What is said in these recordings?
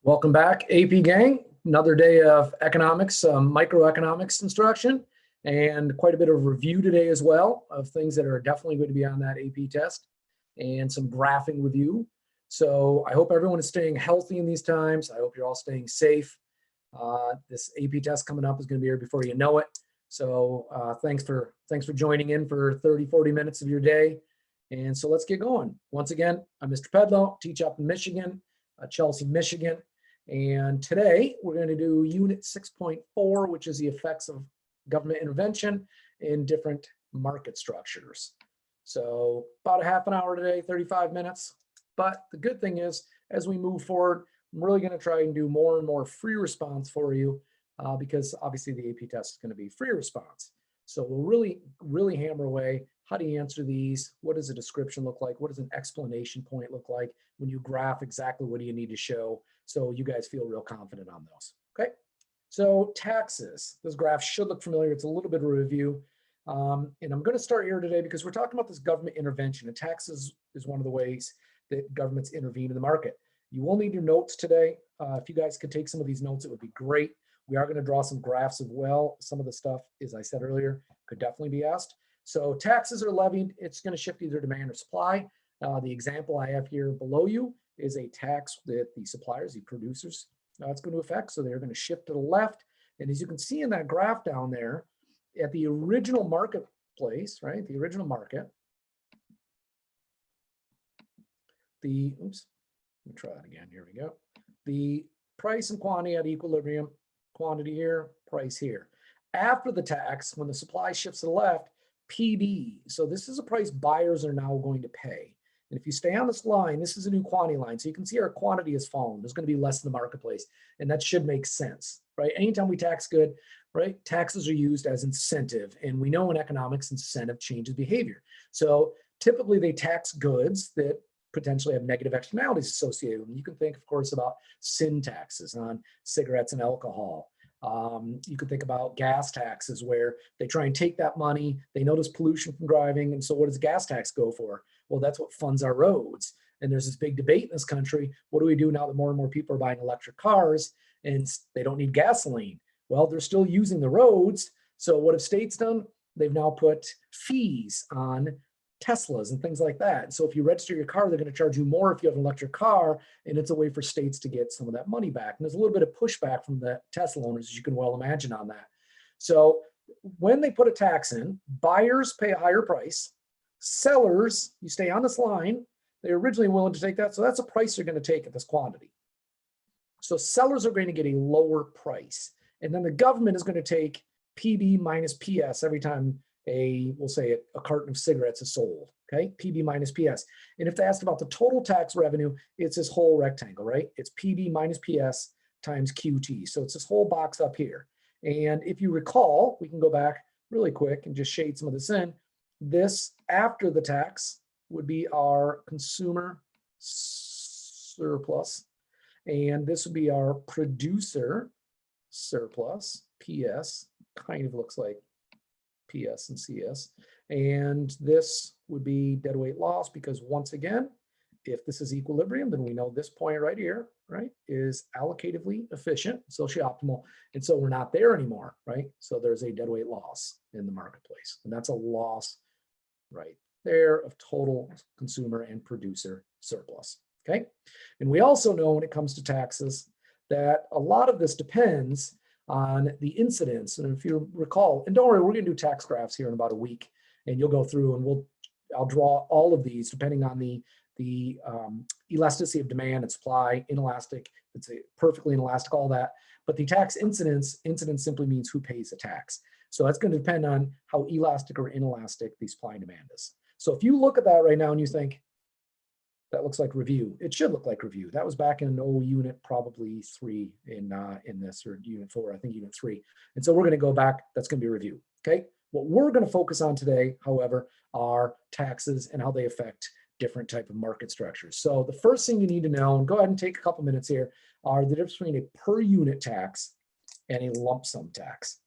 Welcome back, AP gang. Another day of economics, microeconomics instruction, and quite a bit of review today as well of things that are definitely going to be on that AP test, and some graphing review. So I hope everyone is staying healthy in these times. I hope you're all staying safe. This AP test coming up is going to be here before you know it. So thanks for joining in for 30, 40 minutes of your day. And so let's get going. Once again, I'm Mr. Pedlow, teach up in Michigan, Chelsea, Michigan. And today we're going to do unit 6.4, which is the effects of government intervention in different market structures. So about a half an hour today, 35 minutes. But the good thing is, as we move forward, I'm really going to try and do more and more free response for you because obviously the AP test is going to be free response. So we'll really hammer away. How do you answer these? What does a description look like? What does an explanation point look like? When you graph exactly what do you need to show? So you guys feel real confident on those, okay? So taxes, this graph should look familiar. It's a little bit of a review. And I'm gonna start here today because we're talking about this government intervention, and taxes is one of the ways that governments intervene in the market. You will need your notes today. If you guys could take some of these notes, it would be great. We are gonna draw some graphs as well. Some of the stuff, as I said earlier, could definitely be asked. So taxes are levied. It's gonna shift either demand or supply. The example I have here below you is a tax that the suppliers, the producers, it's going to affect. So they're going to shift to the left. And as you can see in that graph down there, at the original marketplace, right? The original market, oops, let me try that again. Here we go. The price and quantity at equilibrium, quantity here, price here. After the tax, when the supply shifts to the left, PB. So this is a price buyers are now going to pay. And if you stay on this line, this is a new quantity line. So you can see our quantity has fallen. There's going to be less in the marketplace. And that should make sense, right? Anytime we tax good, right? Taxes are used as incentive. And we know in economics, incentive changes behavior. So typically they tax goods that potentially have negative externalities associated with them. You can think, of course, about sin taxes on cigarettes and alcohol. You could think about gas taxes where they try and take that money, they notice pollution from driving, and so what does gas tax go for? Well, that's what funds our roads. And there's this big debate in this country. What do we do now that more and more people are buying electric cars and they don't need gasoline? Well, they're still using the roads. So what have states done? They've now put fees on Teslas and things like that. So if you register your car, they're going to charge you more if you have an electric car, and it's a way for states to get some of that money back. And there's a little bit of pushback from the Tesla owners, as you can well imagine on that. So when they put a tax in, buyers pay a higher price. Sellers, you stay on this line, they're originally willing to take that. So that's a price they're going to take at this quantity. So sellers are going to get a lower price. And then the government is going to take PB minus PS every time we'll say a carton of cigarettes is sold, okay? PB minus PS. And if they asked about the total tax revenue, it's this whole rectangle, right? It's PB minus PS times QT. So it's this whole box up here. And if you recall, we can go back really quick and just shade some of this in. This after the tax would be our consumer surplus. And this would be our producer surplus, PS, kind of looks like PS and CS. And this would be deadweight loss because once again, if this is equilibrium, then we know this point right here, right, is allocatively efficient, socio-optimal. And so we're not there anymore, right? So there's a deadweight loss in the marketplace. And that's a loss right there of total consumer and producer surplus, okay? And we also know when it comes to taxes that a lot of this depends on the incidence. And if you recall, and don't worry, we're going to do tax graphs here in about a week, and you'll go through and I'll draw all of these depending on the elasticity of demand and supply, inelastic, it's a perfectly inelastic, all that. But the tax incidence simply means who pays the tax. So that's going to depend on how elastic or inelastic the supply and demand is. So if you look at that right now and you think, that looks like review. It should look like review. That was back in unit probably 3 in this, or unit 4, I think unit 3. And so we're going to go back. That's going to be review. Okay. What we're going to focus on today, however, are taxes and how they affect different type of market structures. So the first thing you need to know, and go ahead and take a couple minutes here, are the difference between a per unit tax and a lump sum tax.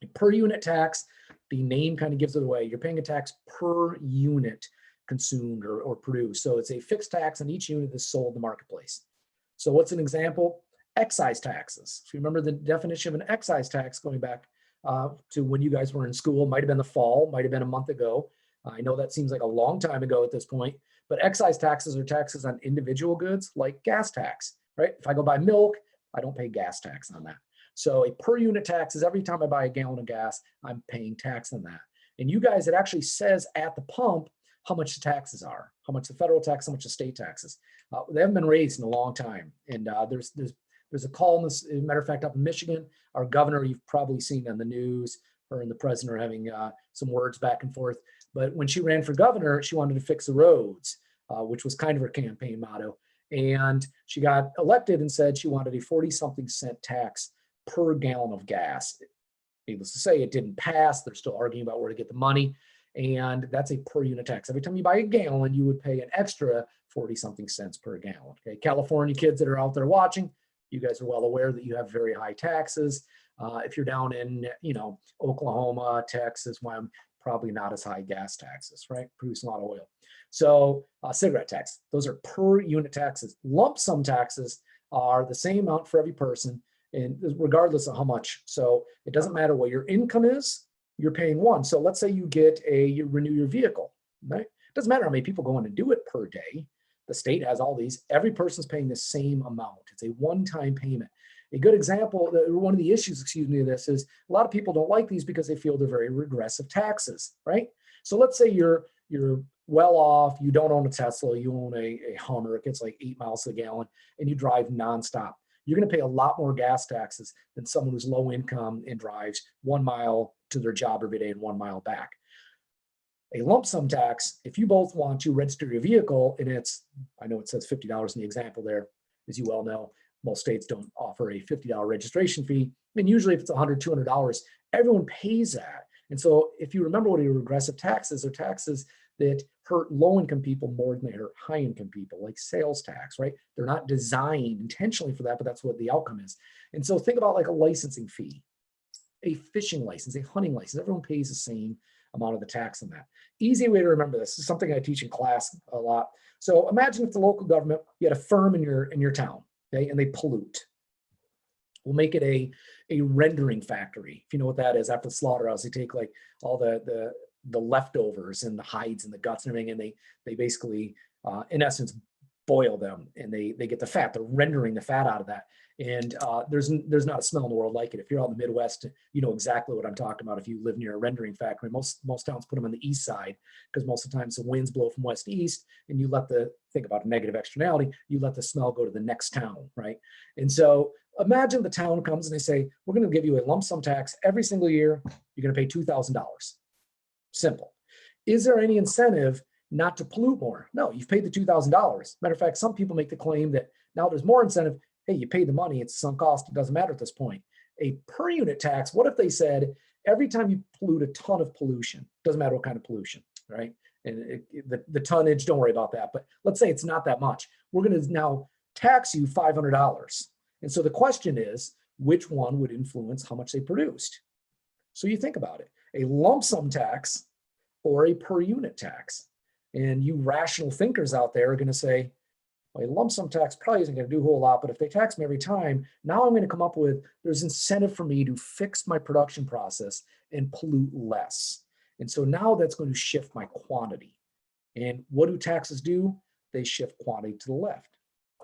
A per unit tax, the name kind of gives it away. You're paying a tax per unit consumed or produced. So it's a fixed tax on each unit that's sold in the marketplace. So what's an example? Excise taxes. If you remember the definition of an excise tax going back to when you guys were in school, might have been the fall, might have been a month ago. I know that seems like a long time ago at this point, but excise taxes are taxes on individual goods like gas tax, right? If I go buy milk, I don't pay gas tax on that. So a per unit tax is every time I buy a gallon of gas, I'm paying tax on that. And you guys, it actually says at the pump how much the taxes are, how much the federal tax, how much the state taxes. They haven't been raised in a long time. And there's a call in this, as a matter of fact, up in Michigan, our governor, you've probably seen on the news, her and the president are having some words back and forth. But when she ran for governor, she wanted to fix the roads, which was kind of her campaign motto. And she got elected and said she wanted a 40-something cent tax per gallon of gas. Needless to say, it didn't pass. They're still arguing about where to get the money. And that's a per unit tax. Every time you buy a gallon, you would pay an extra 40-something cents per gallon. Okay, California kids that are out there watching, you guys are well aware that you have very high taxes. If you're down in, Oklahoma, Texas, well, probably not as high gas taxes, right? Produce a lot of oil. So cigarette tax, those are per unit taxes. Lump sum taxes are the same amount for every person, and regardless of how much. So it doesn't matter what your income is, you're paying one. So let's say you renew your vehicle, right? It doesn't matter how many people go in and do it per day. The state has all these, every person's paying the same amount. It's a one-time payment. A good example, one of the issues, of this is a lot of people don't like these because they feel they're very regressive taxes, right? So let's say you're well off, you don't own a Tesla, you own a Hummer, it gets like 8 miles a gallon, and you drive nonstop. You're going to pay a lot more gas taxes than someone who's low income and drives 1 mile to their job every day and 1 mile back. A lump sum tax, if you both want to register your vehicle, and I know it says $50 in the example there, as you well know, most states don't offer a $50 registration fee. And usually if it's $100, $200, everyone pays that. And so if you remember what a regressive taxes are, taxes that hurt low-income people more than they hurt high-income people, like sales tax, right? They're not designed intentionally for that, but that's what the outcome is. And so think about like a licensing fee, a fishing license, a hunting license. Everyone pays the same amount of the tax on that. Easy way to remember this is something I teach in class a lot. So imagine if the local government, you had a firm in your town, okay, and they pollute. We'll make it a rendering factory. If you know what that is, after the slaughterhouse, they take like all the leftovers and the hides and the guts and everything, and they basically, in essence, boil them, and they get the fat. They're rendering the fat out of that. And there's not a smell in the world like it. If you're out in the Midwest, you know exactly what I'm talking about. If you live near a rendering factory, most towns put them on the east side because most of the times the winds blow from west to east, and you think about a negative externality, you let the smell go to the next town, right? And so imagine the town comes and they say, we're going to give you a lump sum tax every single year. You're going to pay $2,000. Simple. Is there any incentive not to pollute more? No, you've paid the $2,000. Matter of fact, some people make the claim that now there's more incentive. Hey, you paid the money, it's sunk cost, it doesn't matter at this point. A per unit tax, what if they said every time you pollute a ton of pollution, doesn't matter what kind of pollution, right? And the tonnage, don't worry about that. But let's say it's not that much. We're going to now tax you $500. And so the question is, which one would influence how much they produced? So you think about it, a lump sum tax or a per unit tax. And you rational thinkers out there are going to say, well, a lump sum tax probably isn't going to do a whole lot, but if they tax me every time, now I'm going to come up with, there's incentive for me to fix my production process and pollute less. And so now that's going to shift my quantity. And what do taxes do? They shift quantity to the left.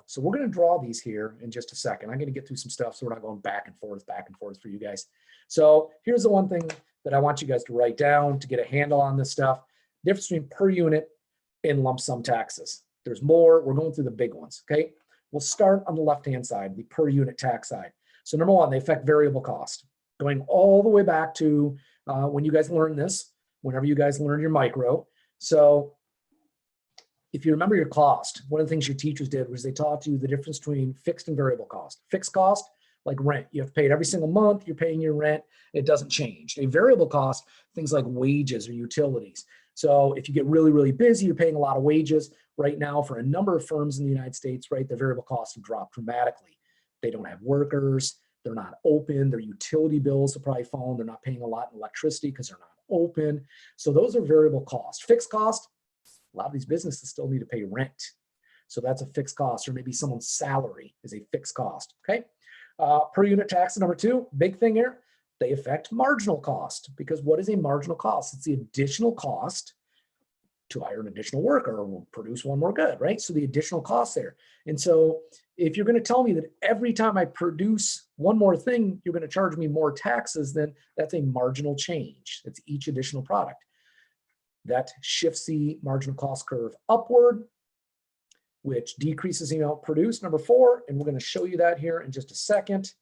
So we're going to draw these here in just a second. I'm going to get through some stuff so we're not going back and forth for you guys. So here's the one thing that I want you guys to write down to get a handle on this stuff. Difference between per unit and lump sum taxes. There's more. We're going through the big ones, okay? We'll start on the left-hand side, the per unit tax side. So number one, they affect variable cost. Going all the way back to when you guys learned this, whenever you guys learned your micro. So if you remember your cost, one of the things your teachers did was they taught you the difference between fixed and variable cost. Fixed cost, like rent. You have to pay it every single month. You're paying your rent. It doesn't change. A variable cost, things like wages or utilities. So if you get really, really busy, you're paying a lot of wages. Right now, for a number of firms in the United States, right, the variable costs have dropped dramatically. They don't have workers. They're not open. Their utility bills have probably fallen. They're not paying a lot in electricity because they're not open. So those are variable costs. Fixed cost, a lot of these businesses still need to pay rent. So that's a fixed cost, or maybe someone's salary is a fixed cost, okay? Per unit tax, number two, big thing here, they affect marginal cost, because what is a marginal cost? It's the additional cost to hire an additional worker or produce one more good, right? So the additional cost there. And so if you're going to tell me that every time I produce one more thing, you're going to charge me more taxes, then that's a marginal change. That's each additional product. That shifts the marginal cost curve upward, which decreases the amount produced, number four, and we're going to show you that here in just a second.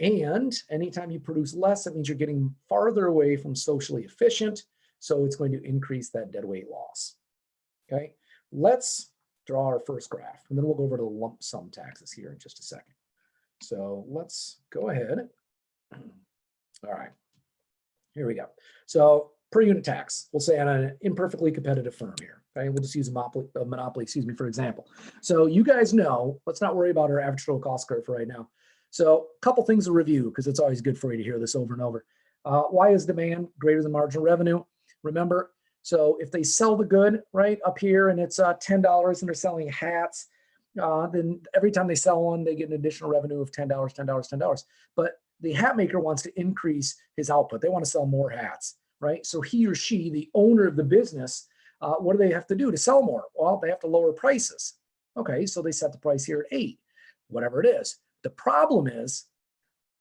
And anytime you produce less, that means you're getting farther away from socially efficient. So it's going to increase that deadweight loss. Okay, let's draw our first graph, and then we'll go over to the lump sum taxes here in just a second. So let's go ahead. All right, here we go. So per unit tax, we'll say on an imperfectly competitive firm here. Okay, we'll just use a monopoly, for example. So you guys know, let's not worry about our average total cost curve for right now. So a couple things to review, because it's always good for you to hear this over and over. Why is demand greater than marginal revenue? Remember, so if they sell the good right up here and it's $10 and they're selling hats, then every time they sell one, they get an additional revenue of $10, $10, $10. But the hat maker wants to increase his output. They want to sell more hats, right? So he or she, the owner of the business, what do they have to do to sell more? Well, they have to lower prices. Okay, so they set the price here at 8, whatever it is. The problem is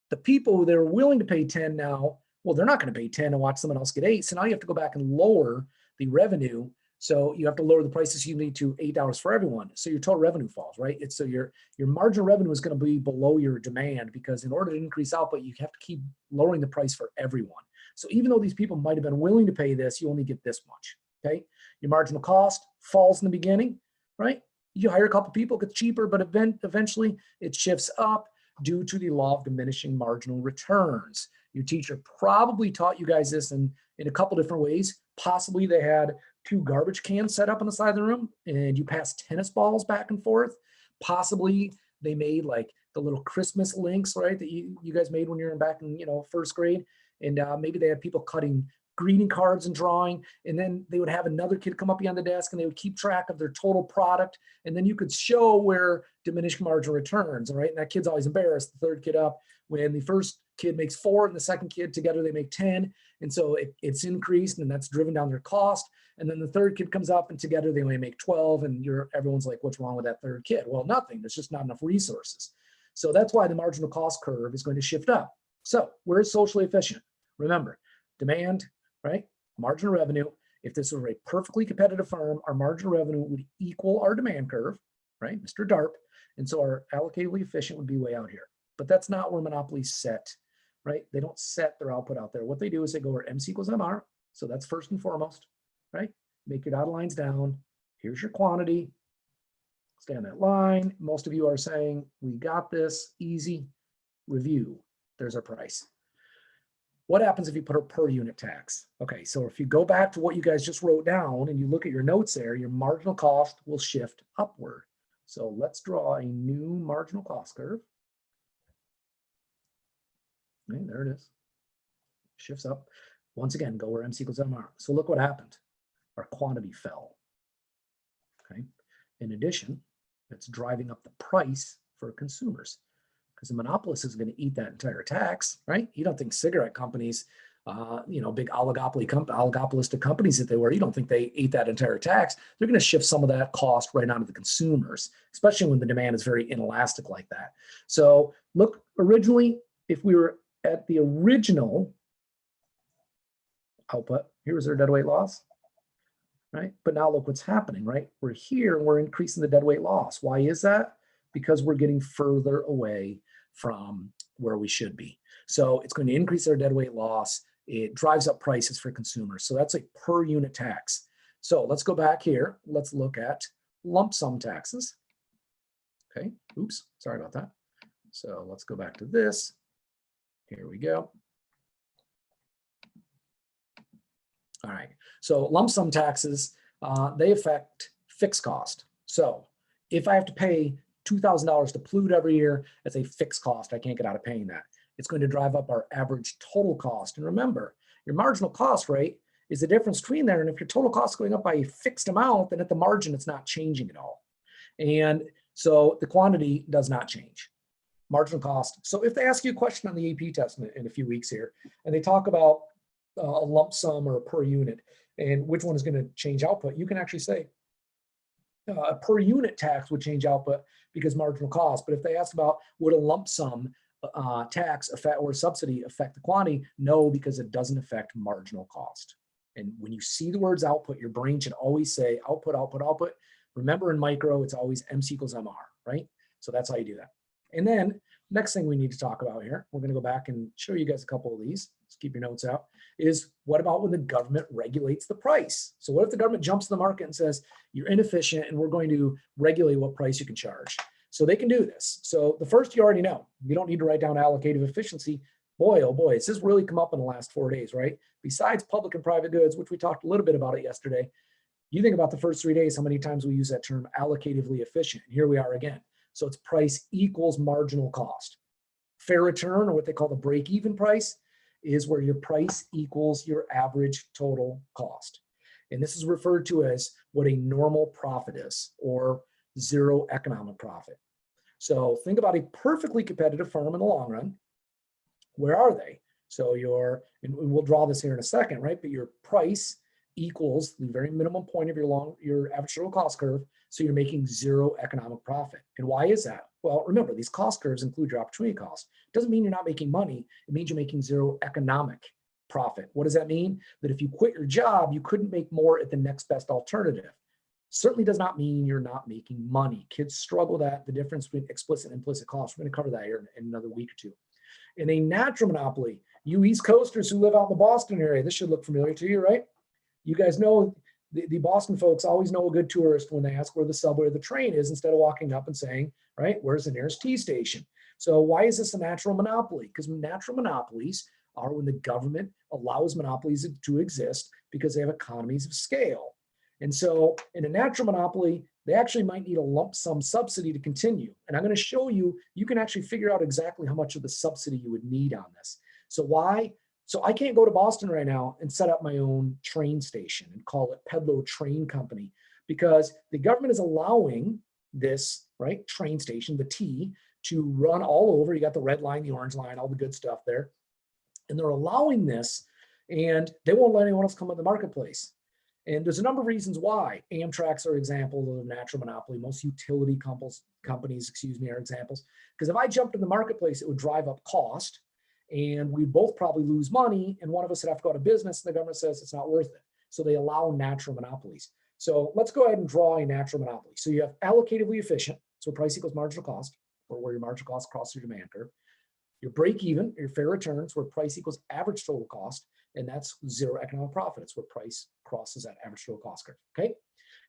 the people that are willing to pay 10 now, well, they're not going to pay 10 and watch someone else get 8. So now you have to go back and lower the revenue. So you have to lower the prices you need to $8 for everyone. So your total revenue falls, right? So your marginal revenue is going to be below your demand, because in order to increase output, you have to keep lowering the price for everyone. So even though these people might have been willing to pay this, you only get this much, okay? Your marginal cost falls in the beginning, right? You hire a couple people, it gets cheaper, but eventually it shifts up due to the law of diminishing marginal returns. Your teacher probably taught you guys this in a couple different ways. Possibly they had 2 garbage cans set up on the side of the room and you passed tennis balls back and forth. Possibly they made like the little Christmas links, right, that you guys made when you were back in first grade. And maybe they had people cutting greeting cards and drawing, and then they would have another kid come up behind the desk and they would keep track of their total product, and then you could show where diminished marginal returns, right? And that kid's always embarrassed, the third kid up, when the first kid makes 4 and the second kid together they make 10, and so it's increased and that's driven down their cost. And then the third kid comes up and together they only make 12, and everyone's like, what's wrong with that third kid? Well, nothing, there's just not enough resources. So that's why the marginal cost curve is going to shift up. So we're socially efficient. Remember, demand, right? Marginal revenue. If this were a perfectly competitive firm, our marginal revenue would equal our demand curve, right? Mr. DARP. And so our allocatively efficient would be way out here. But that's not where monopolies set, right? They don't set their output out there. What they do is they go where MC equals MR. So that's first and foremost, right? Make your dotted lines down. Here's your quantity. Stay on that line. Most of you are saying, we got this, easy. Review. There's our price. What happens if you put a per unit tax? Okay, so if you go back to what you guys just wrote down and you look at your notes there, your marginal cost will shift upward. So let's draw a new marginal cost curve. Okay, there it is. Shifts up. Once again, go where MC equals MR. So look what happened. Our quantity fell. Okay. In addition, it's driving up the price for consumers, because the monopolist is going to eat that entire tax, right? You don't think cigarette companies, big oligopolistic companies that they were, you don't think they ate that entire tax. They're going to shift some of that cost right onto the consumers, especially when the demand is very inelastic like that. So look, originally, if we were at the original output, here was our deadweight loss, right? But now look what's happening, right? We're here, we're increasing the deadweight loss. Why is that? Because we're getting further away from where we should be. So it's going to increase our deadweight loss. It drives up prices for consumers. So that's a per unit tax. So let's go back here. Let's look at lump sum taxes. Okay, oops, sorry about that. So let's go back to this. Here we go. All right, so lump sum taxes, they affect fixed cost. So if I have to pay $2,000 to pollute every year, that's a fixed cost. I can't get out of paying that. It's going to drive up our average total cost. And remember, your marginal cost rate is the difference between there. And if your total cost is going up by a fixed amount, then at the margin, it's not changing at all. And so the quantity does not change. Marginal cost. So if they ask you a question on the AP test in a few weeks here, and they talk about a lump sum or a per unit, and which one is going to change output, you can actually say a per unit tax would change output because marginal cost. But if they ask about would a lump sum tax affect or subsidy affect the quantity, no, because it doesn't affect marginal cost. And when you see the words output, your brain should always say output, output, output. Remember in micro, it's always MC equals MR, right? So that's how you do that. And then next thing we need to talk about here, we're going to go back and show you guys a couple of these. Let's keep your notes out. Is what about when the government regulates the price? So what if the government jumps to the market and says, you're inefficient and we're going to regulate what price you can charge? So they can do this. So the first you already know. You don't need to write down allocative efficiency. Boy, oh boy, has this really come up in the last 4 days, right? Besides public and private goods, which we talked a little bit about it yesterday, you think about the first 3 days, how many times we use that term allocatively efficient. And here we are again. So it's price equals marginal cost. Fair return, or what they call the break-even price, is where your price equals your average total cost. And this is referred to as what a normal profit is, or zero economic profit. So think about a perfectly competitive firm in the long run. Where are they? So and we'll draw this here in a second, right? But your price equals the very minimum point of your average total cost curve. So you're making zero economic profit. And why is that? Well, remember, these cost curves include your opportunity cost. It doesn't mean you're not making money. It means you're making zero economic profit. What does that mean? That if you quit your job, you couldn't make more at the next best alternative. Certainly does not mean you're not making money. Kids struggle with that, the difference between explicit and implicit costs. We're going to cover that here in another week or two. In a natural monopoly, you East Coasters who live out in the Boston area, this should look familiar to you, right? You guys know the Boston folks always know a good tourist when they ask where the subway or the train is, instead of walking up and saying, right, where's the nearest T station? So why is this a natural monopoly? Because natural monopolies are when the government allows monopolies to exist because they have economies of scale. And so in a natural monopoly, they actually might need a lump sum subsidy to continue. And I'm going to show you, you can actually figure out exactly how much of the subsidy you would need on this. So why? So I can't go to Boston right now and set up my own train station and call it Pedlo Train Company, because the government is allowing this, right, train station, the T, to run all over. You got the red line, the orange line, all the good stuff there. And they're allowing this, and they won't let anyone else come in the marketplace. And there's a number of reasons why. Amtrak's are examples of a natural monopoly. Most utility companies, are examples. Because if I jumped in the marketplace, it would drive up cost, and we'd both probably lose money, and one of us would have to go out of business, and the government says it's not worth it. So they allow natural monopolies. So let's go ahead and draw a natural monopoly. So you have allocatively efficient, so price equals marginal cost, or where your marginal cost crosses your demand curve. Your break even, your fair returns, where price equals average total cost, and that's zero economic profit. It's where price crosses that average total cost curve, okay?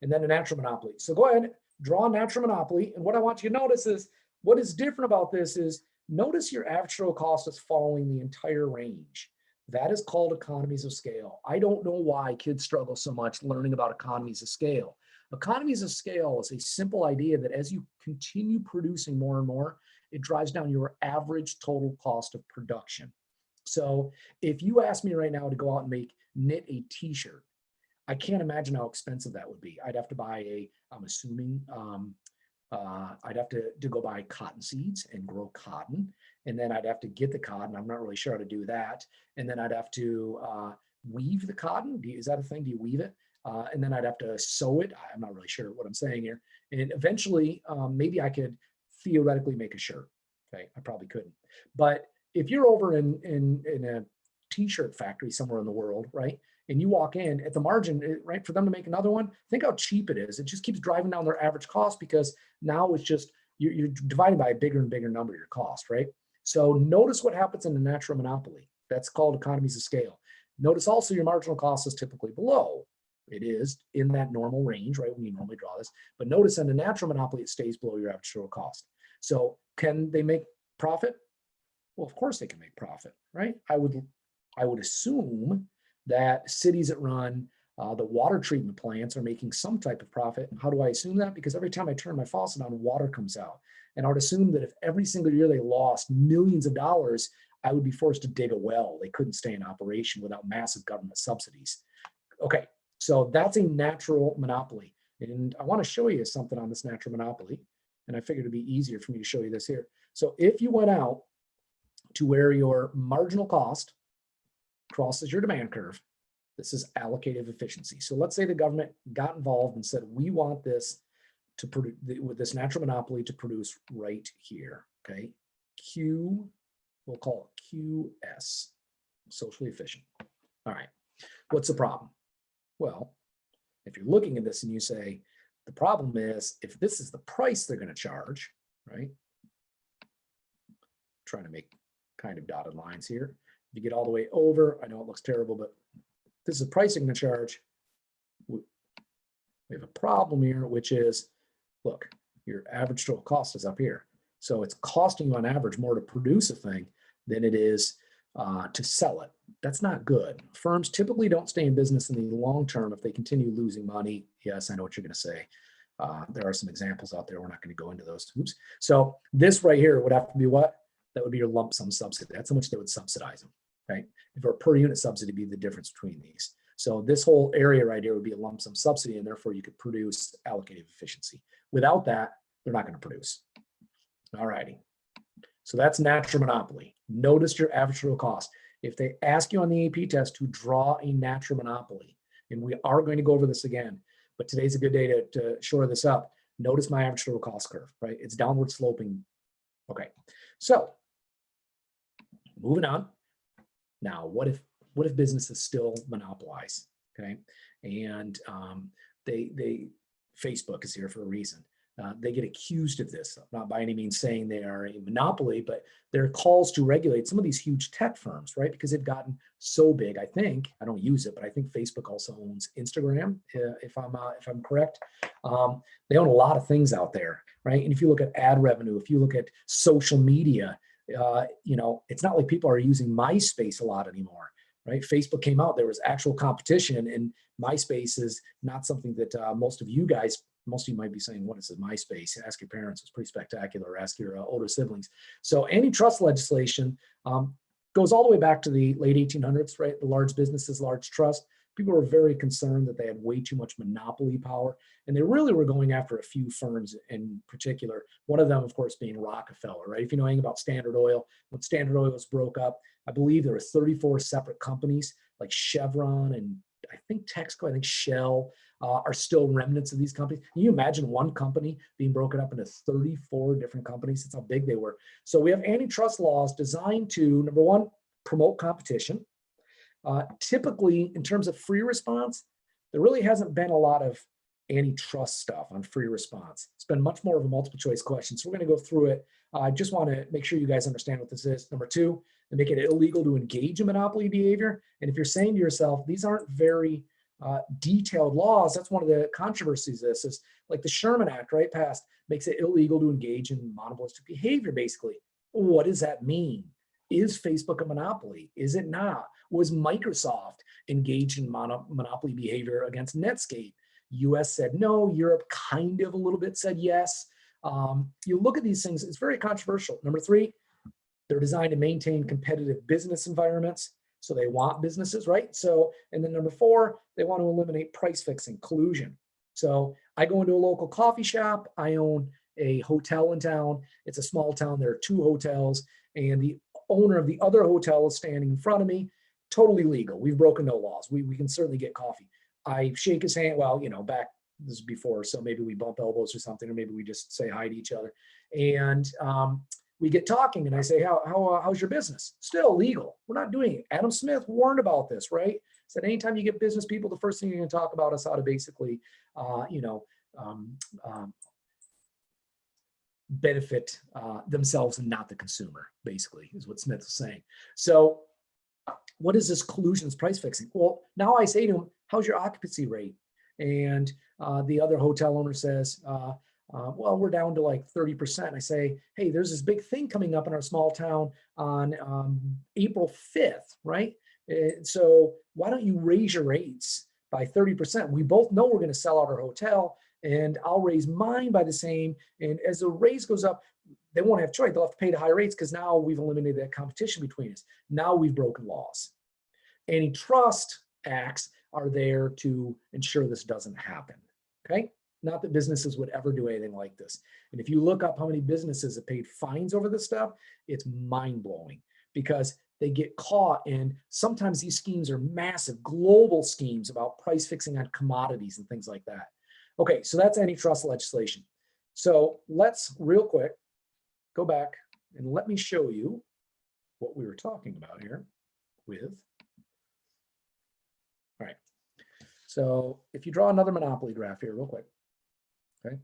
And then a natural monopoly. So go ahead, draw a natural monopoly, and what I want you to notice is, what is different about this is, notice your average total cost is following the entire range. That is called economies of scale. I don't know why kids struggle so much learning about economies of scale. Economies of scale is a simple idea that as you continue producing more and more, it drives down your average total cost of production. So if you ask me right now to go out and knit a t-shirt, I can't imagine how expensive that would be. I'd have to buy I'm assuming, I'd have to go buy cotton seeds and grow cotton. And then I'd have to get the cotton. I'm not really sure how to do that. And then I'd have to weave the cotton. Is that a thing? Do you weave it? And then I'd have to sew it. I'm not really sure what I'm saying here. And eventually, maybe I could theoretically make a shirt. Okay, I probably couldn't. But if you're over in a t-shirt factory somewhere in the world, right? And you walk in at the margin, right, for them to make another one, think how cheap it is. It just keeps driving down their average cost, because now it's just, you're dividing by a bigger and bigger number of your cost, right? So notice what happens in a natural monopoly. That's called economies of scale. Notice also your marginal cost is typically below. It is in that normal range, right, when you normally draw this. But notice in a natural monopoly, it stays below your average total cost. So can they make profit? Well, of course they can make profit, right? I would assume that cities that run the water treatment plants are making some type of profit. How do I assume that? Because every time I turn my faucet on, water comes out. And I would assume that if every single year they lost millions of dollars, I would be forced to dig a well. They couldn't stay in operation without massive government subsidies. Okay, so that's a natural monopoly. And I want to show you something on this natural monopoly. And I figured it'd be easier for me to show you this here. So if you went out to where your marginal cost crosses your demand curve, this is allocative efficiency. So let's say the government got involved and said, we want this to produce with this natural monopoly to produce right here. Okay. Q, we'll call it QS, socially efficient. All right. What's the problem? Well, if you're looking at this and you say, the problem is if this is the price they're going to charge, right? Trying to make kind of dotted lines here. If you get all the way over, I know it looks terrible, but this is the pricing to charge. We have a problem here, which is, look, your average total cost is up here. So it's costing you on average more to produce a thing than it is to sell it. That's not good. Firms typically don't stay in business in the long term if they continue losing money. Yes, I know what you're going to say. There are some examples out there. We're not going to go into those. Oops. So this right here would have to be what? That would be your lump sum subsidy. That's how much they would subsidize them, right? If a per unit subsidy be the difference between these. So this whole area right here would be a lump sum subsidy, and therefore you could produce allocative efficiency. Without that, they're not going to produce. All righty. So that's natural monopoly. Notice your average total cost. If they ask you on the AP test to draw a natural monopoly, and we are going to go over this again, but today's a good day to shore this up. Notice my average total cost curve, right? It's downward sloping. Okay, so moving on. Now, what if businesses still monopolize? Okay, and Facebook is here for a reason. They get accused of this, not by any means saying they are a monopoly, but there are calls to regulate some of these huge tech firms, right? Because they've gotten so big. I think, I don't use it, but I think Facebook also owns Instagram, if I'm correct. They own a lot of things out there, right? And if you look at ad revenue, if you look at social media, it's not like people are using MySpace a lot anymore, right? Facebook came out, there was actual competition, and MySpace is not something that most of you might be saying, what is it, MySpace? Ask your parents, it's pretty spectacular, ask your older siblings. So antitrust legislation goes all the way back to the late 1800s, right? The large businesses, large trust. People were very concerned that they had way too much monopoly power, and they really were going after a few firms in particular. One of them, of course, being Rockefeller, right? If you know anything about Standard Oil, when Standard Oil was broke up, I believe there were 34 separate companies like Chevron and I think Texaco, I think Shell are still remnants of these companies. Can you imagine one company being broken up into 34 different companies? That's how big they were. So we have antitrust laws designed to, number one, promote competition. Typically, in terms of free response, there really hasn't been a lot of antitrust stuff on free response. It's been much more of a multiple choice question. So we're going to go through it. I just want to make sure you guys understand what this is. Number two, they make it illegal to engage in monopoly behavior. And if you're saying to yourself, these aren't very detailed laws, that's one of the controversies of this is like the Sherman Act, right, passed, makes it illegal to engage in monopolistic behavior, basically. What does that mean? Is Facebook a monopoly? Is it not? Was Microsoft engaged in monopoly behavior against Netscape? US said no, Europe kind of a little bit said yes. You look at these things, it's very controversial. Number three, they're designed to maintain competitive business environments. So they want businesses, right? So, and then number four, they want to eliminate price fixing, collusion. So I go into a local coffee shop, I own a hotel in town. It's a small town, there are two hotels, and the owner of the other hotel is standing in front of me, totally legal. We've broken no laws. We can certainly get coffee. I shake his hand, well, back, this is before, so maybe we bump elbows or something, or maybe we just say hi to each other. And we get talking and I say, how's your business? Still illegal. We're not doing it. Adam Smith warned about this, right? Said anytime you get business people, the first thing you're going to talk about is how to basically, benefit themselves and not the consumer, basically, is what Smith was saying. So what is this collusion, this price fixing? Well, now I say to him, how's your occupancy rate? And the other hotel owner says, well, we're down to like 30%. I say, hey, there's this big thing coming up in our small town on April 5th, right? So why don't you raise your rates by 30%? We both know we're going to sell out our hotel, and I'll raise mine by the same. And as the raise goes up, they won't have choice. They'll have to pay the higher rates because now we've eliminated that competition between us. Now we've broken laws. Antitrust acts are there to ensure this doesn't happen, okay? Not that businesses would ever do anything like this. And if you look up how many businesses have paid fines over this stuff, it's mind-blowing because they get caught, and sometimes these schemes are massive global schemes about price fixing on commodities and things like that. Okay, so that's antitrust legislation. So let's real quick go back and let me show you what we were talking about here with. All right, so if you draw another monopoly graph here real quick, okay.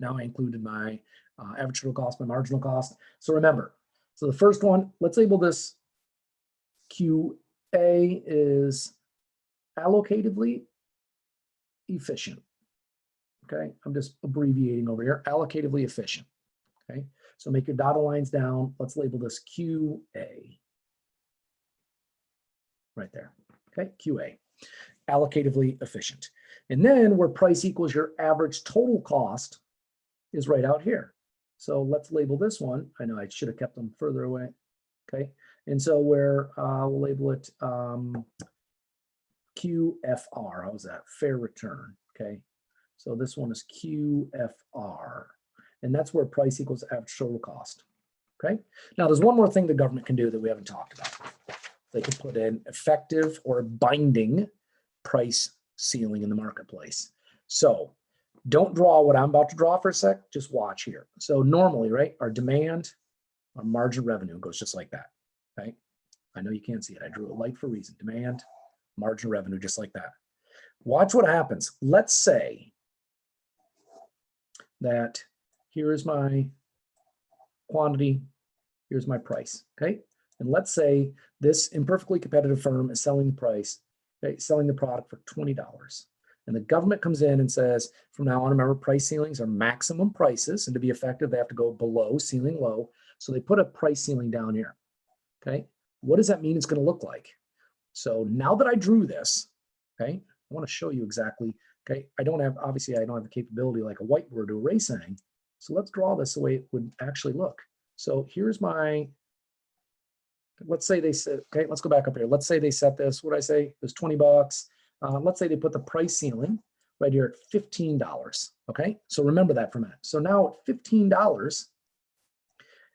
Now I included my average total cost, my marginal cost. So remember, so the first one, let's label this QA is allocatively efficient. Okay, I'm just abbreviating over here, allocatively efficient. Okay, so make your dotted lines down. Let's label this QA. Right there. Okay, QA, allocatively efficient. And then where price equals your average total cost is right out here. So let's label this one. I know I should have kept them further away. Okay, and so where we'll label it QFR. How's that? Fair return. Okay, so this one is QFR, and that's where price equals average total cost. Okay, now there's one more thing the government can do that we haven't talked about. They can put in effective or binding price ceiling in the marketplace. So don't draw what I'm about to draw for a sec, just watch here. So normally, right, our demand, our margin revenue goes just like that, okay? I know you can't see it, I drew it light for a reason. Demand, margin revenue, just like that. Watch what happens. Let's say that here is my quantity, here's my price, okay? And let's say this imperfectly competitive firm is selling the price, okay, selling the product for $20. And the government comes in and says, from now on, remember, price ceilings are maximum prices, and to be effective, they have to go below ceiling low. So they put a price ceiling down here. Okay, what does that mean it's going to look like? So now that I drew this, okay, I want to show you exactly. Okay, obviously I don't have the capability like a whiteboard to erase anything. So let's draw this the way it would actually look. So here's my. Let's say they said, okay, let's go back up here. Let's say they set this, what did I say? It was 20 bucks. Let's say they put the price ceiling right here at $15. Okay, so remember that for a minute. So now at $15,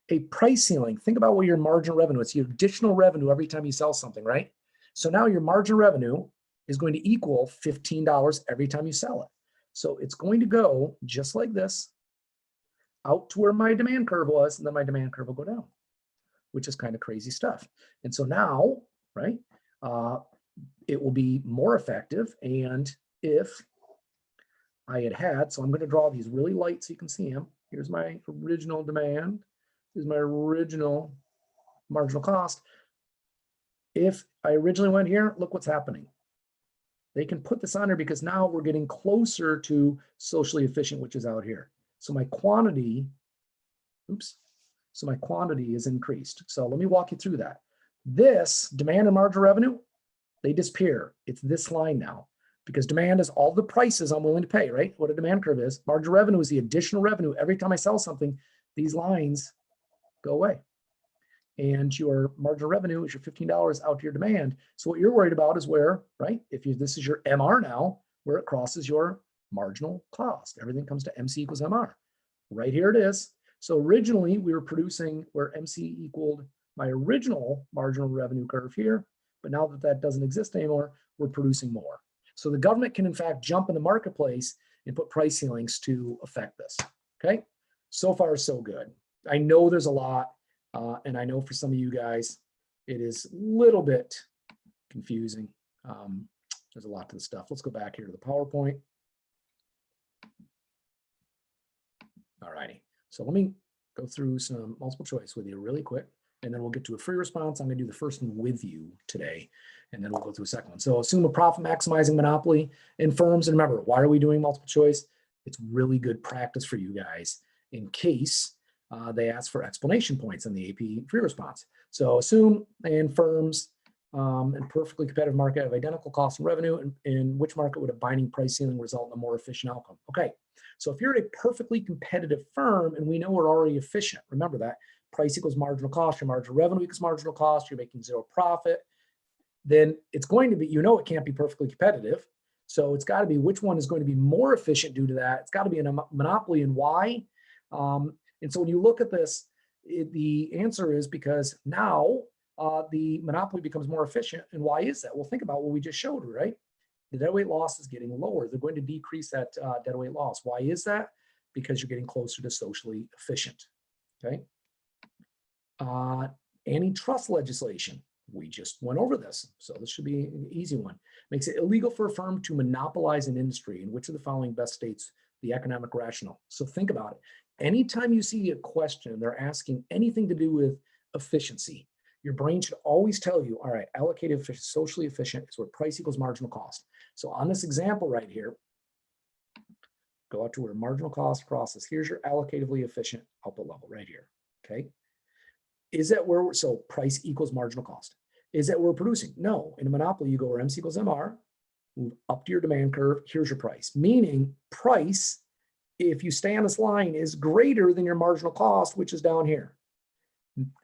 a price ceiling, think about what your margin revenue, it's your additional revenue every time you sell something, right? So now your margin revenue is going to equal $15 every time you sell it. So it's going to go just like this out to where my demand curve was, and then my demand curve will go down, which is kind of crazy stuff. And so now, right, it will be more effective. And if I had, so I'm going to draw these really light so you can see them. Here's my original demand. Here's my original marginal cost. If I originally went here, look what's happening. They can put this on here because now we're getting closer to socially efficient, which is out here. So my quantity, so my quantity is increased. So let me walk you through that. This demand and margin revenue, they disappear. It's this line now because demand is all the prices I'm willing to pay, right? What a demand curve is. Margin revenue is the additional revenue. Every time I sell something, these lines go away. And your margin revenue is your $15 out to your demand. So what you're worried about is where, right? This is your MR now, where it crosses your marginal cost. Everything comes to MC equals MR. Right here it is. So originally we were producing where MC equaled my original marginal revenue curve here, but now that that doesn't exist anymore, we're producing more. So the government can in fact jump in the marketplace and put price ceilings to affect this, okay? So far so good. I know there's a lot, and I know for some of you guys, it is a little bit confusing. There's a lot to the stuff. Let's go back here to the PowerPoint. All righty. So let me go through some multiple choice with you really quick, and then we'll get to a free response. I'm going to do the first one with you today, and then we'll go through a second one. So assume a profit maximizing monopoly in firms. And remember, why are we doing multiple choice? It's really good practice for you guys in case they ask for explanation points in the AP free response. So assume in firms in perfectly competitive market of identical cost and revenue, in which market would a binding price ceiling result in a more efficient outcome? Okay. So if you're a perfectly competitive firm and we know we're already efficient, remember that price equals marginal cost, your marginal revenue equals marginal cost, you're making zero profit, then it's going to be, it can't be perfectly competitive So it's got to be which one is going to be more efficient due to that. It's got to be a monopoly, and why? And so when you look at this, the answer is because now the monopoly becomes more efficient. And why is that? Well, think about what we just showed, right? The deadweight loss is getting lower. They're going to decrease that deadweight loss. Why is that? Because you're getting closer to socially efficient, okay? Antitrust legislation. We just went over this, so this should be an easy one. Makes it illegal for a firm to monopolize an industry in which of the following best states the economic rationale. So think about it. Anytime you see a question, they're asking anything to do with efficiency, your brain should always tell you, all right, allocated efficient, socially efficient is where price equals marginal cost. So on this example right here, go out to where marginal cost crosses. Here's your allocatively efficient output level right here, okay? Is that where so price equals marginal cost? Is that where we're producing? No. In a monopoly, you go where MC equals MR, move up to your demand curve. Here's your price. Meaning price, if you stay on this line, is greater than your marginal cost, which is down here.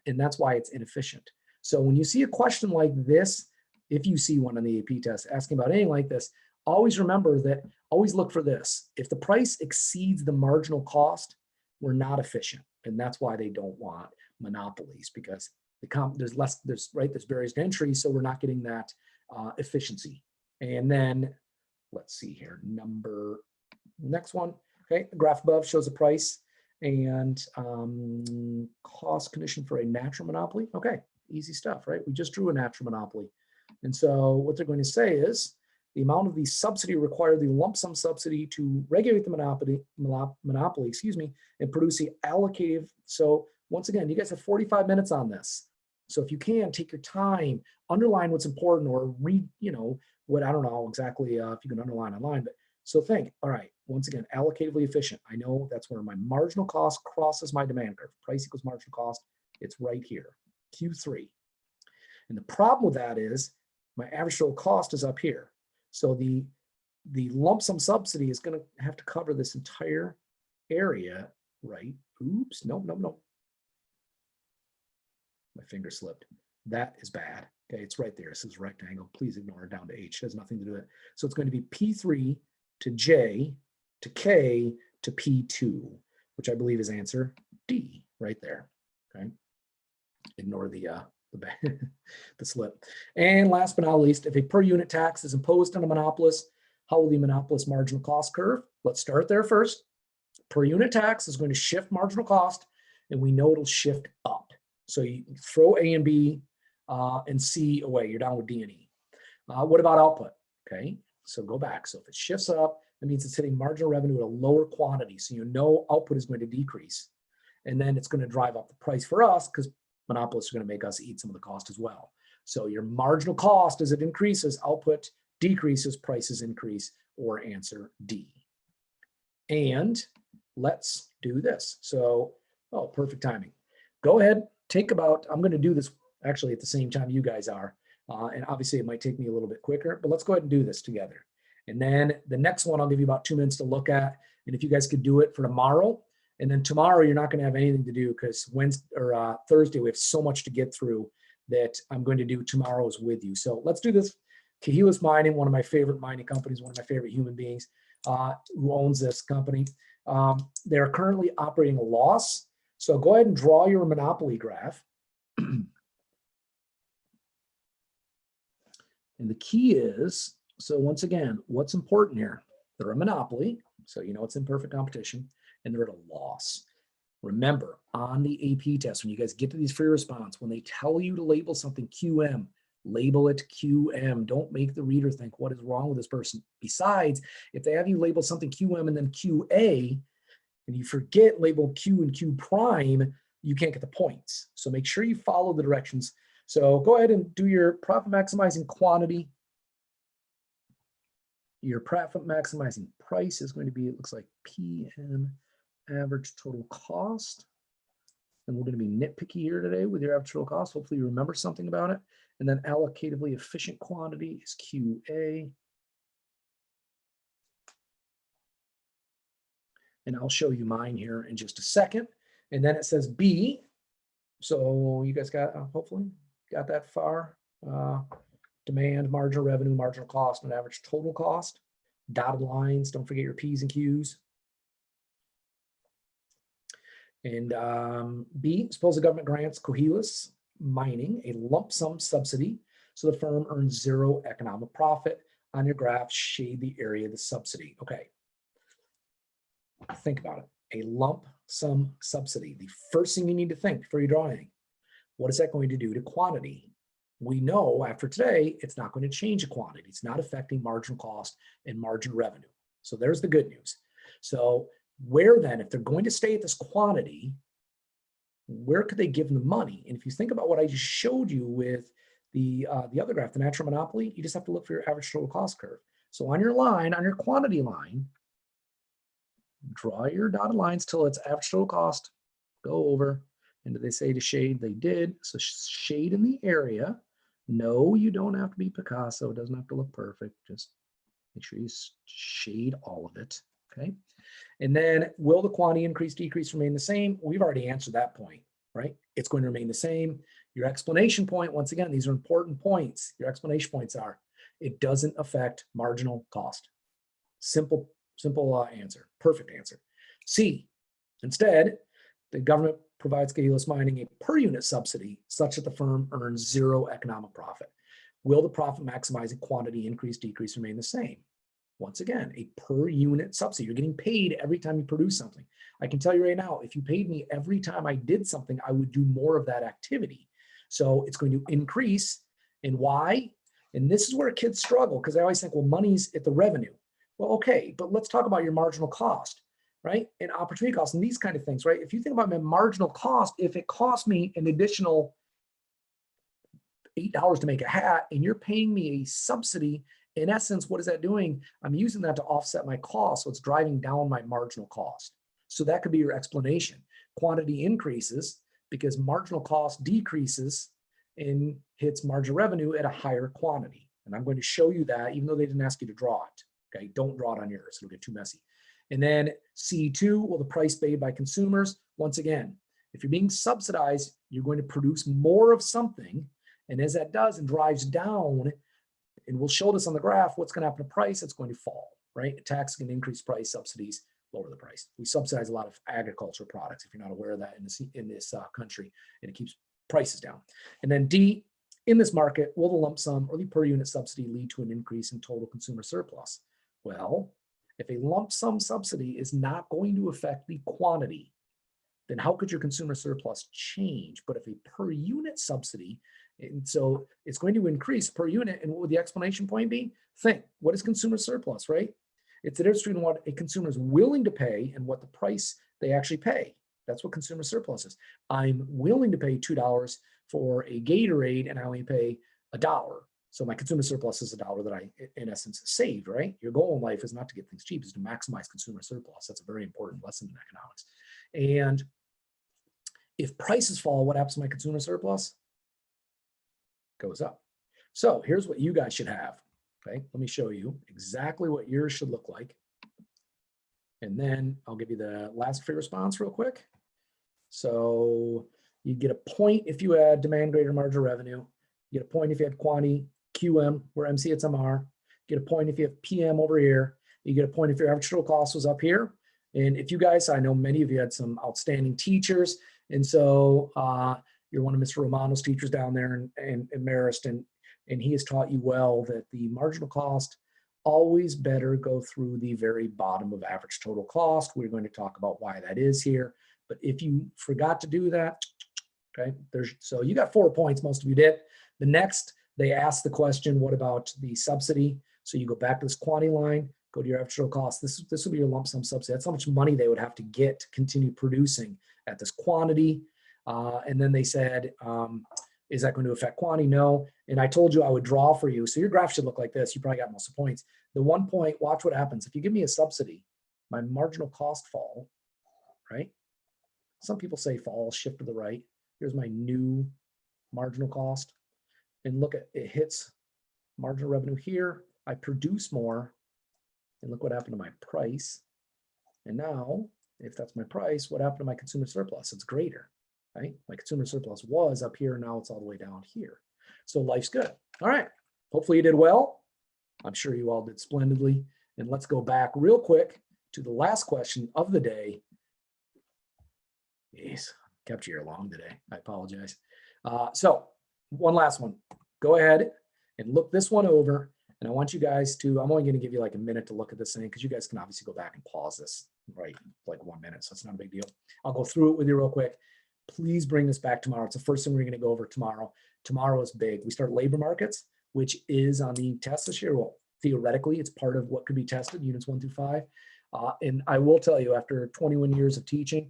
And that's why it's inefficient. So when you see a question like this, if you see one on the AP test asking about anything like this, always remember that, always look for this. If the price exceeds the marginal cost, we're not efficient. And that's why they don't want monopolies, because there's barriers to entry, so we're not getting that efficiency. And then let's see here, next one. Okay, the graph above shows the price and cost condition for a natural monopoly. Okay, easy stuff, right? We just drew a natural monopoly. And so what they're going to say is the amount of the subsidy required, the lump sum subsidy to regulate the monopoly, excuse me, and produce the allocative. So once again, you guys have 45 minutes on this. So if you can, take your time, underline what's important, or read, what, I don't know exactly if you can underline online, but so think, all right, once again, allocatively efficient. I know that's where my marginal cost crosses my demand curve. Price equals marginal cost. It's right here, Q3. And the problem with that is my average total cost is up here. So the lump sum subsidy is going to have to cover this entire area, right? Oops, nope. My finger slipped. That is bad. Okay, it's right there. This is rectangle. Please ignore it down to H. It has nothing to do with it. So it's going to be P3 to J to K to P2, which I believe is answer D right there. Okay, ignore the the slip. And last but not least, if a per unit tax is imposed on a monopolist, how will the monopolist marginal cost curve? Let's start there first. Per unit tax is going to shift marginal cost, and we know it'll shift up. So you throw A and B and C away. You're down with D and E. What about output? Okay, so go back. So if it shifts up, that means it's hitting marginal revenue at a lower quantity. So you know output is going to decrease. And then it's going to drive up the price for us because monopolists are going to make us eat some of the cost as well. So your marginal cost, as it increases, output decreases, prices increase, or answer D. And let's do this. So, oh, perfect timing. Go ahead, I'm going to do this actually at the same time you guys are. And obviously it might take me a little bit quicker, but let's go ahead and do this together. And then the next one, I'll give you about 2 minutes to look at. And if you guys could do it for tomorrow, and then tomorrow you're not going to have anything to do because Thursday we have so much to get through that I'm going to do tomorrow's with you. So let's do this. Cahilla's Mining, one of my favorite mining companies, one of my favorite human beings who owns this company. They're currently operating a loss. So go ahead and draw your monopoly graph. And the key is, so once again, what's important here? They're a monopoly, so you know it's imperfect competition, and they're at a loss. Remember, on the AP test, when you guys get to these free response, when they tell you to label something QM, label it QM. Don't make the reader think, what is wrong with this person? Besides, if they have you label something QM and then QA, and you forget label Q and Q prime, you can't get the points. So make sure you follow the directions. So go ahead and do your profit maximizing quantity. Your profit maximizing price is going to be, it looks like PM average total cost. And we're going to be nitpicky here today with your average total cost. Hopefully you remember something about it. And then allocatively efficient quantity is QA. And I'll show you mine here in just a second. And then it says B. So you guys got, hopefully got that far. Demand, marginal revenue, marginal cost, and average total cost. dotted lines. Don't forget your P's and Q's. And B, suppose the government grants Cohelus Mining a lump sum subsidy so the firm earns zero economic profit. On your graph, shade the area of the subsidy. Okay. Think about it. A lump sum subsidy. The first thing you need to think before you draw anything, what is that going to do to quantity? We know after today, it's not going to change the quantity. It's not affecting marginal cost and margin revenue. So there's the good news. So where then, if they're going to stay at this quantity, where could they give them the money? And if you think about what I just showed you with the other graph, the natural monopoly, you just have to look for your average total cost curve. So on your line, on your quantity line, draw your dotted lines till it's average total cost, go over. And did they say to shade? They did. So shade in the area. No, you don't have to be Picasso. It doesn't have to look perfect. Just make sure you shade all of it. Okay. And then will the quantity increase, decrease, remain the same? We've already answered that point, right? It's going to remain the same. Your explanation point, once again, these are important points. Your explanation points are, it doesn't affect marginal cost. Simple answer, perfect answer. C, instead, the government provides Cohelus Mining a per unit subsidy such that the firm earns zero economic profit. Will the profit maximizing quantity increase, decrease, remain the same? Once again, a per unit subsidy. You're getting paid every time you produce something. I can tell you right now, if you paid me every time I did something, I would do more of that activity. So it's going to increase. And why? And this is where kids struggle, because they always think, well, money's at the revenue. Well, okay, but let's talk about your marginal cost, right? And opportunity cost and these kind of things, right? If you think about my marginal cost, if it costs me an additional $8 to make a hat and you're paying me a subsidy, in essence, what is that doing? I'm using that to offset my cost. So it's driving down my marginal cost. So that could be your explanation. Quantity increases because marginal cost decreases and hits margin revenue at a higher quantity. And I'm going to show you that even though they didn't ask you to draw it. Okay, don't draw it on yours. It'll get too messy. And then C2, well, the price paid by consumers. Once again, if you're being subsidized, you're going to produce more of something. And as that does and drives down, and we'll show this on the graph, what's going to happen to price? It's going to fall, right? A tax can increase price, subsidies lower the price. We subsidize a lot of agricultural products, if you're not aware of that in this country, and it keeps prices down. And then D, in this market, will the lump sum or the per unit subsidy lead to an increase in total consumer surplus? Well, if a lump sum subsidy is not going to affect the quantity, then how could your consumer surplus change? But if a per unit subsidy, and so it's going to increase per unit, and what would the explanation point be? Think, what is consumer surplus, right? It's the difference between what a consumer is willing to pay and what the price they actually pay. That's what consumer surplus is. I'm willing to pay $2 for a Gatorade and I only pay $1. So my consumer surplus is $1 that I, in essence, saved, right? Your goal in life is not to get things cheap, is to maximize consumer surplus. That's a very important lesson in economics. And if prices fall, what happens to my consumer surplus? Goes up. So here's what you guys should have. Okay, let me show you exactly what yours should look like. And then I'll give you the last free response real quick. So you get a point if you had demand greater margin revenue. You get a point if you had quantity QM, where MC hits MR. You get a point if you have PM over here. You get a point if your average total cost was up here. And if you guys, I know many of you had some outstanding teachers. And so you're one of Mr. Romano's teachers down there in Marist, and he has taught you well that the marginal cost always better go through the very bottom of average total cost. We're going to talk about why that is here. But if you forgot to do that, okay, so you got 4 points, most of you did. The next, they ask the question, what about the subsidy? So you go back to this quantity line, go to your average total cost. This will be your lump sum subsidy. That's how much money they would have to get to continue producing at this quantity. And then they said, is that going to affect quantity? No. And I told you I would draw for you. So your graph should look like this. You probably got most of the points. The 1 point, watch what happens. If you give me a subsidy, my marginal cost fall, right? Some people say fall, shift to the right. Here's my new marginal cost. And look at, it hits marginal revenue here. I produce more. And look what happened to my price. And now, if that's my price, what happened to my consumer surplus? It's greater. Right? My consumer surplus was up here, now it's all the way down here. So life's good. All right. Hopefully you did well. I'm sure you all did splendidly. And let's go back real quick to the last question of the day. Jeez, kept you here long today. I apologize. So one last one. Go ahead and look this one over. And I want you guys to, I'm only going to give you like a minute to look at this thing because you guys can obviously go back and pause this, right? Like 1 minute. So it's not a big deal. I'll go through it with you real quick. Please bring this back tomorrow. It's the first thing we're going to go over tomorrow. Tomorrow is big. We start labor markets, which is on the test this year. Well, theoretically, it's part of what could be tested, units 1 through 5. And I will tell you, after 21 years of teaching,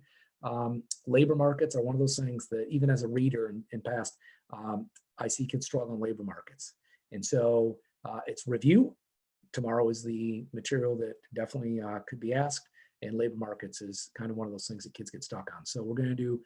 labor markets are one of those things that even as a reader in past, I see kids struggle in labor markets. And so it's review. Tomorrow is the material that definitely could be asked. And labor markets is kind of one of those things that kids get stuck on. So we're going to do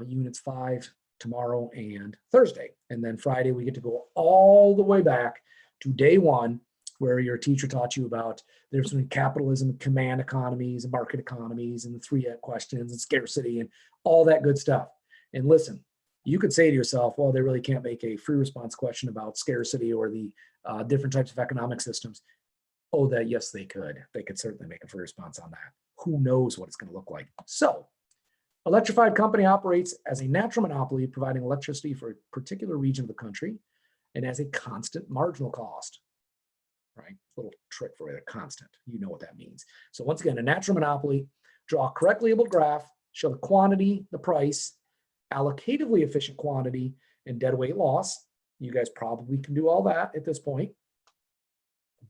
units 5 tomorrow and Thursday. And then Friday, we get to go all the way back to day 1, where your teacher taught you about the difference between capitalism, command economies, and market economies, and the 3 questions and scarcity and all that good stuff. And listen, you could say to yourself, well, they really can't make a free response question about scarcity or the different types of economic systems. Oh, that yes, they could. They could certainly make a free response on that. Who knows what it's going to look like? So, electrified company operates as a natural monopoly, providing electricity for a particular region of the country and as a constant marginal cost. Right? Little trick for you, constant. You know what that means. So once again, a natural monopoly, draw a correctly labeled graph, show the quantity, the price, allocatively efficient quantity, and deadweight loss. You guys probably can do all that at this point.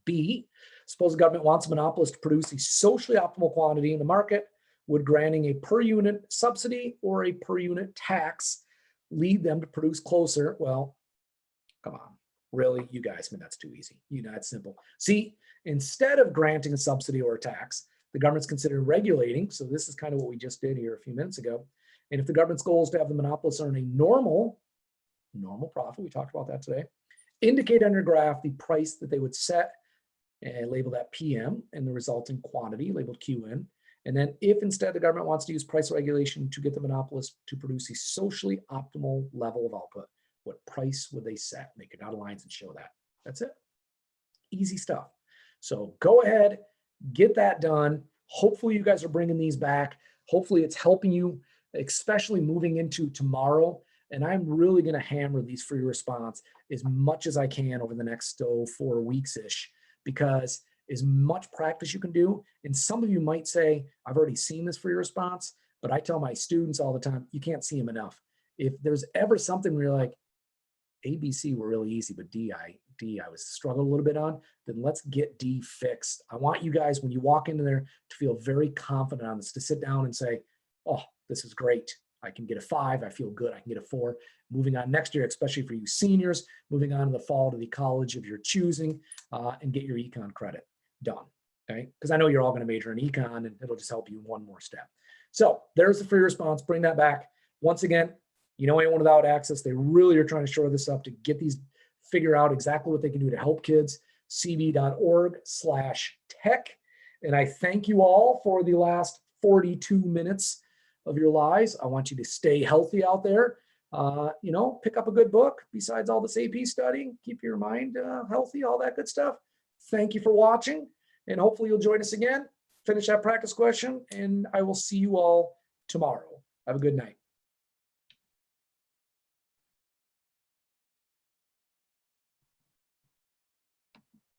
B, suppose the government wants a monopolist to produce a socially optimal quantity in the market. Would granting a per unit subsidy or a per unit tax lead them to produce closer? Well, come on. Really, you guys, I mean, that's too easy. You know, it's simple. See, instead of granting a subsidy or a tax, the government's considered regulating. So this is kind of what we just did here a few minutes ago. And if the government's goal is to have the monopolists earn a normal profit, we talked about that today, indicate on your graph the price that they would set and label that PM and the resulting quantity labeled QN. And then if instead the government wants to use price regulation to get the monopolist to produce a socially optimal level of output, what price would they set? Make your dotted lines and show that. That's it. Easy stuff. So go ahead, get that done. Hopefully you guys are bringing these back. Hopefully it's helping you, especially moving into tomorrow. And I'm really going to hammer these free response as much as I can over the next 4 weeks-ish, because as much practice you can do, and some of you might say, I've already seen this free response, but I tell my students all the time, you can't see them enough. If there's ever something where you're like, A, B, C were really easy, but D, I was struggling a little bit on, then let's get D fixed. I want you guys, when you walk into there, to feel very confident on this, to sit down and say, oh, this is great. I can get a 5. I feel good. I can get a 4. Moving on next year, especially for you seniors, moving on in the fall to the college of your choosing, and get your econ credit done. Okay, because I know you're all going to major in econ, and it'll just help you one more step. So there's the free response. Bring that back. Once again, you know, anyone without access, they really are trying to shore this up to get these, figure out exactly what they can do to help kids. cb.org/tech. And I thank you all for the last 42 minutes of your lives. I want you to stay healthy out there. You know, pick up a good book besides all this AP studying. Keep your mind healthy, all that good stuff. Thank you for watching, and hopefully you'll join us again. Finish that practice question, and I will see you all tomorrow. Have a good night.